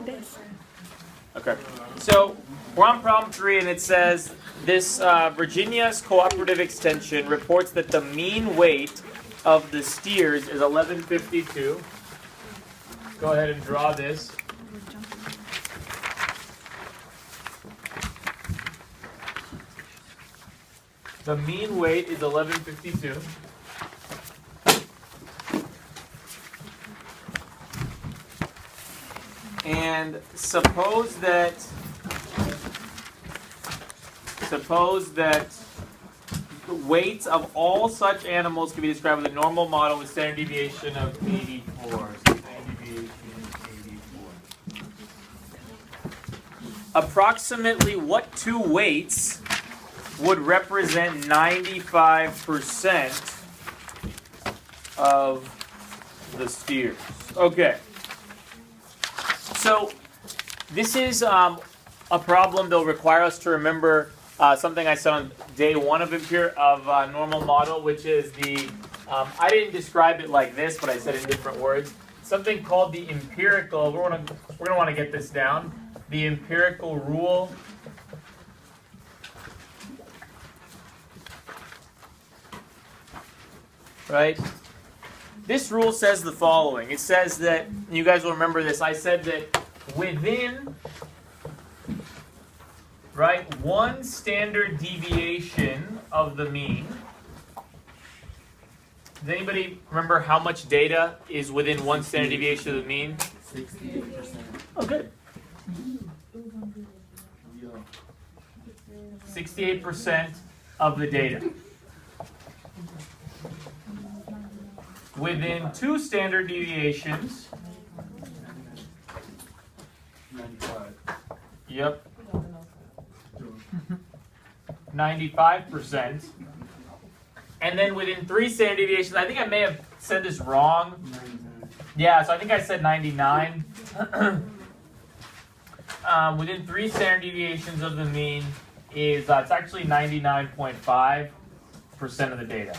this. Okay. So we're on problem 3, and it says this Virginia's cooperative extension reports that the mean weight of the steers is 1152. Go ahead and draw this. The mean weight is 1152. And suppose that the weights of all such animals can be described with a normal model with standard deviation of 84. So standard deviation is 84. Approximately what two weights would represent 95% of the steers? Okay. So this is a problem that'll require us to remember something I said on day 1 of normal model, which is the, I didn't describe it like this, but I said it in different words. Something called the empirical, we're going to want to get this down, the empirical rule. Right? This rule says the following. It says that, you guys will remember this, I said that within, right, one standard deviation of the mean. Does anybody remember how much data is within one standard deviation of the mean? 68%. Oh, good. 68% of the data. Within two standard deviations. 95. Yep. 95%. And then within 3 standard deviations, I think I may have said this wrong. 99. Yeah, so I think I said 99. Within 3 standard deviations of the mean is, it's actually 99.5% of the data.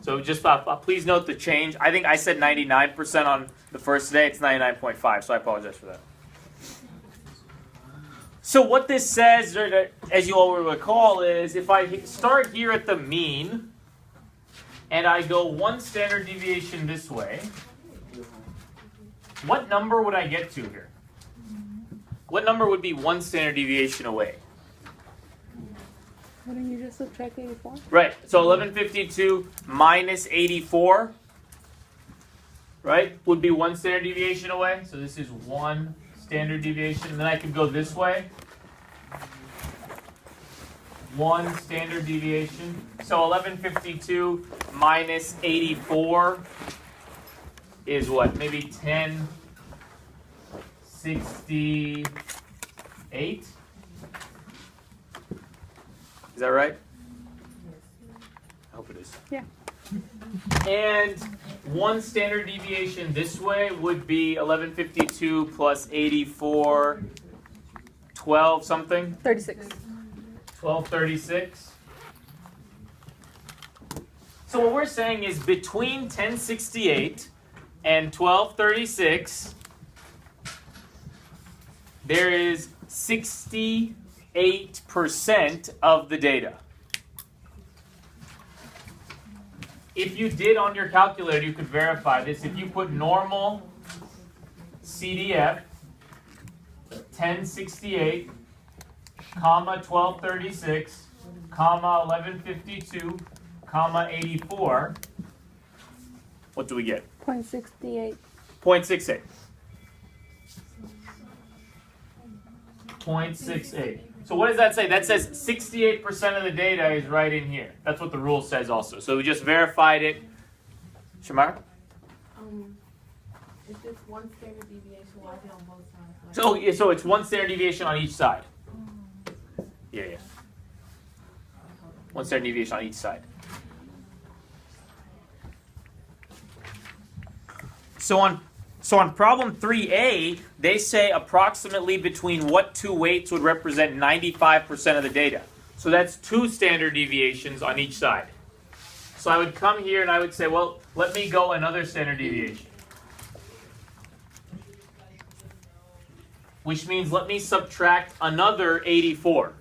So just please note the change. I think I said 99% on the first day. It's 99.5, so I apologize for that. So what this says, as you all will recall, is if I start here at the mean, and I go 1 standard deviation this way, what number would I get to here? What number would be 1 standard deviation away? Wouldn't you just subtract 84? Right, so 1152 minus 84, right, would be 1 standard deviation away. So this is 1 standard deviation. And then I could go this way. 1 standard deviation. So 1152 minus 84 is what? Maybe 1068? Is that right? I hope it is. Yeah. And 1 standard deviation this way would be 1152 plus 84, 12 something? 36. 1236. So what we're saying is between 1068 and 1236, there is 68% of the data. If you did on your calculator, you could verify this. If you put normal CDF 1068, comma 1236, comma 1152, comma 84, what do we get? 0.68. 0.68. 0.68. So what does that say? That says 68% of the data is right in here. That's what the rule says also. So we just verified it. Shamar? If it's 1 standard deviation, why is it on both sides? So it's 1 standard deviation on each side. Yeah. 1 standard deviation on each side. So on problem 3A, they say approximately between what two weights would represent 95% of the data. So that's 2 standard deviations on each side. So I would come here and I would say, well, let me go another standard deviation. which means let me subtract another 84.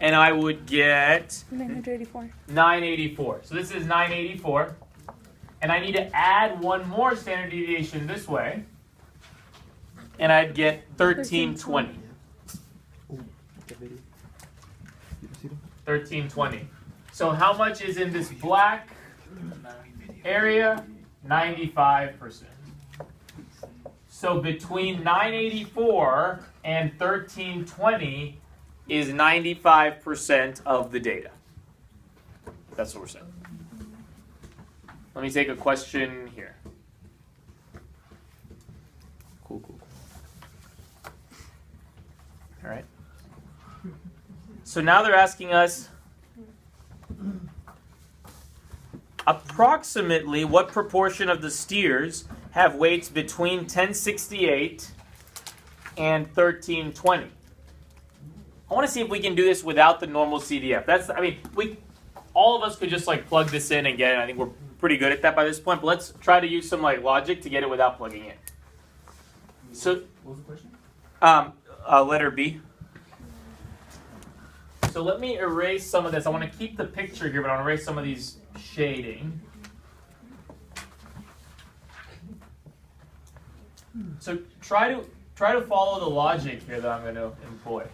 And I would get 984. 984. So this is 984. And I need to add one more standard deviation this way. And I'd get 1320. 1320. So how much is in this black area? 95%. So between 984 and 1320 is 95% of the data. That's what we're saying. Let me take a question here. Cool. All right. So now they're asking us approximately what proportion of the steers have weights between 1068 and 1320. I want to see if we can do this without the normal CDF. All of us could just like plug this in and get it. I think we're pretty good at that by this point, but let's try to use some like logic to get it without plugging in. So, What was the question? letter B. So let me erase some of this. I want to keep the picture here, but I want to erase some of these shading. So try to follow the logic here that I'm going to employ.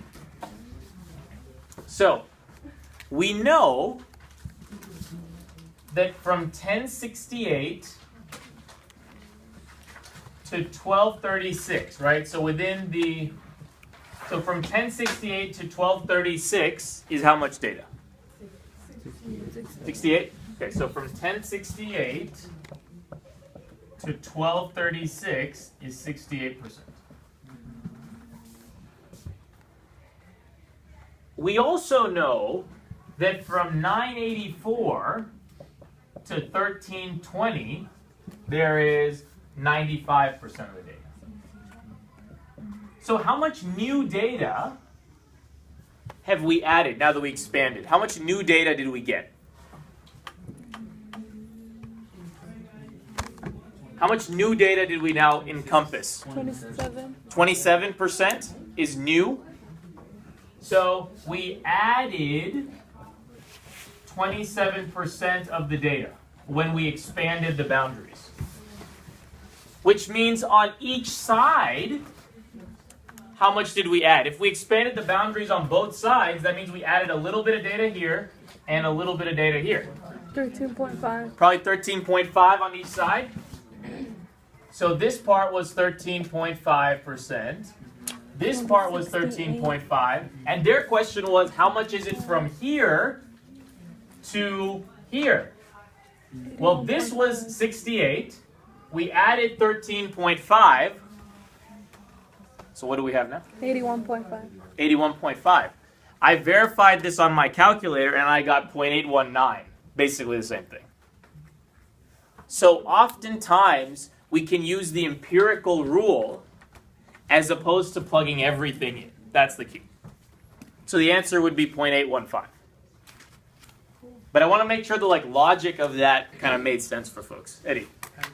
So we know that from 1068 to 1236, right? So from 1068 to 1236 is how much data? 68? Okay, so from 1068 to 1236 is 68%. We also know that from 984 to 1320, there is 95% of the data. So how much new data have we added now that we expanded? How much new data did we get? How much new data did we now encompass? 27. 27% is new. So we added 27% of the data when we expanded the boundaries. Which means on each side, how much did we add? If we expanded the boundaries on both sides, that means we added a little bit of data here and a little bit of data here. 13.5. Probably 13.5 on each side. So this part was 13.5%. This part was 13.5. And their question was, how much is it from here to here? Well, this was 68. We added 13.5. So what do we have now? 81.5. 81.5. I verified this on my calculator and I got 0.819. Basically the same thing. So oftentimes we can use the empirical rule as opposed to plugging everything in. That's the key. So the answer would be 0.815. But I want to make sure the logic of that kind of made sense for folks. Eddie. How did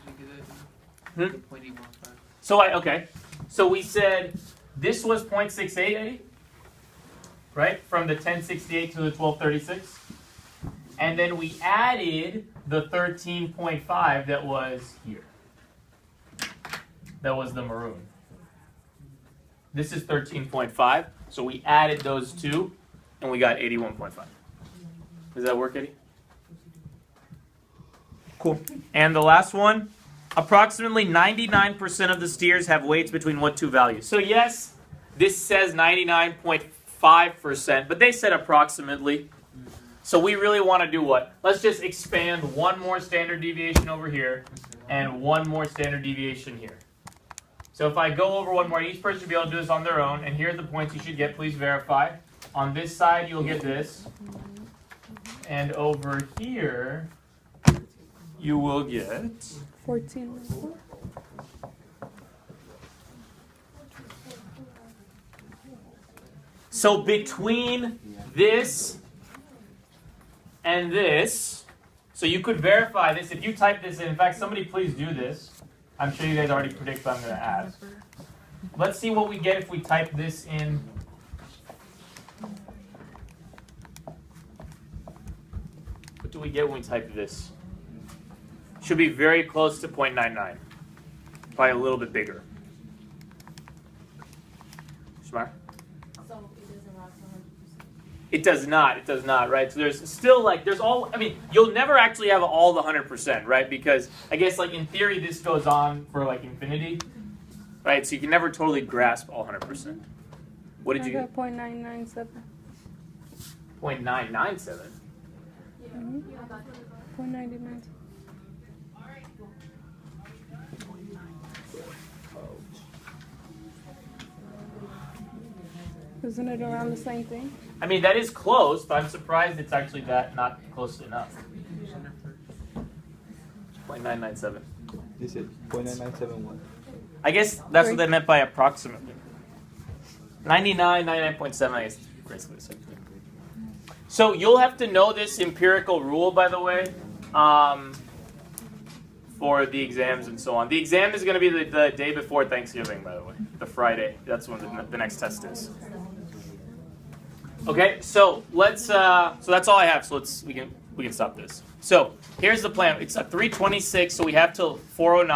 you get that? 0.815. So we said this was 0.68, Eddie? Right? From the 1068 to the 1236. And then we added the 13.5 that was here. That was the maroon. This is 13.5. So we added those two and we got 81.5. Does that work, Eddie? Cool. And the last one. Approximately 99% of the steers have weights between what two values? So yes, this says 99.5%, but they said approximately. So we really want to do what? Let's just expand one more standard deviation over here and one more standard deviation here. So if I go over one more, each person should be able to do this on their own. And here are the points you should get. Please verify. On this side, you'll get this. And over here, you will get 14. So between this and this, so you could verify this. If you type this in fact, somebody please do this. I'm sure you guys already predict what I'm going to ask. let's see what we get if we type this in. What do we get when we type this? Should be very close to 0.99. Probably a little bit bigger. Smart? So it doesn't rise to 100%. It does not. It does not, right? So there's still like, there's all, I mean, you'll never actually have all the 100%, right? Because I guess like in theory this goes on for like infinity, right? So you can never totally grasp all 100%. What did I you got get? 0.997. 0.997. Mm-hmm. 0.99. Isn't it around the same thing? I mean, that is close, but I'm surprised it's actually that not close enough. 0.997. They said 0.9971. I guess that's what they meant by approximately. 99, 99.7, I guess, basically the same thing. So you'll have to know this empirical rule, by the way, for the exams and so on. The exam is going to be the day before Thanksgiving, by the way, the Friday. That's when the next test is. Okay, so let's. So that's all I have. So we can stop this. So here's the plan. It's a 3:26, so we have till 4:09.